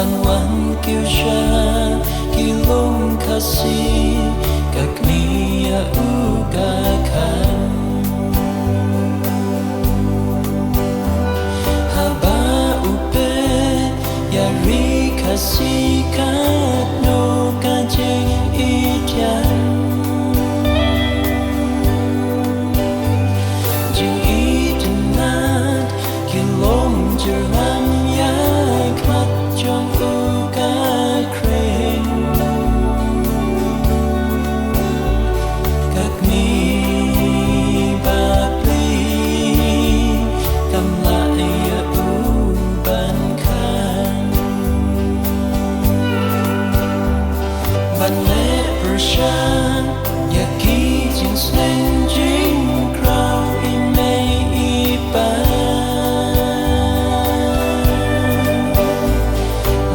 vang vang kêu cha khi lung kasi các mia uga kan haba upe yari kasi kat no kajeng itian jing itinat kilom jeram yak mat trong uga kren các mi bạc ly cầm lại u ban khan ban lẽ pershan yaki jing slen jing crow imei ipan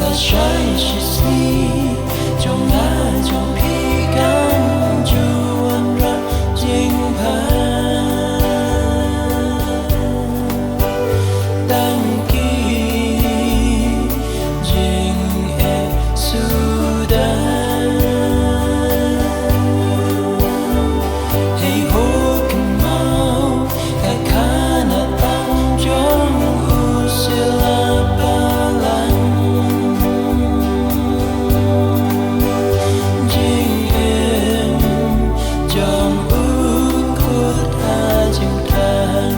la shai shi si trong na trong pi gan ju an ra jing pan tang ki jing e sudan hey ho kan mau ka kana tang jong usila palan jing em jong un kut ha jing kan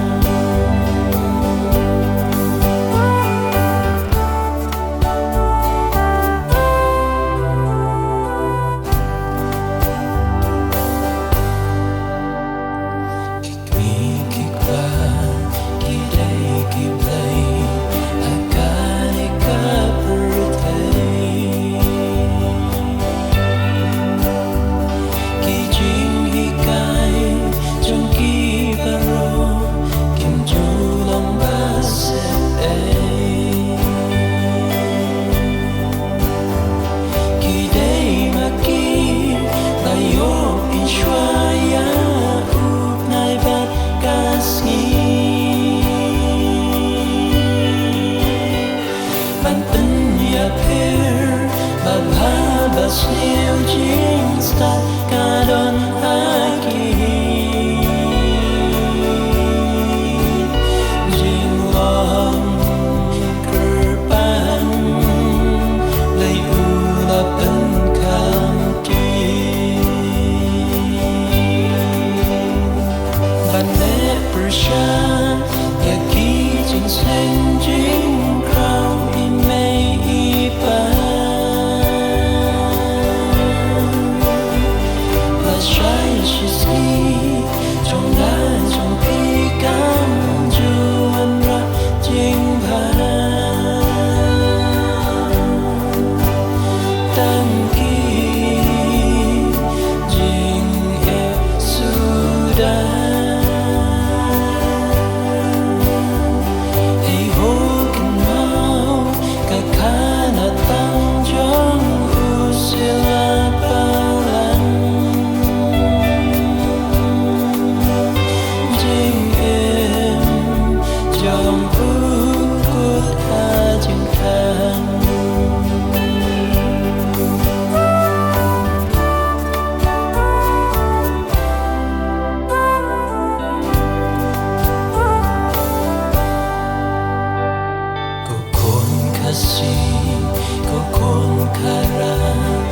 Sneeuw jing staat kadon haki jing long kerpan lay ulap engkam ti ban le pershan yaki jing sen jing crow imei ipan she see trong na trong pi cam ju an ra jing pan tang ki jing e sudan hey ho kan mau ka kana tang jong usila palan trong phút cốt ha chừng than kokon kasi kokon kara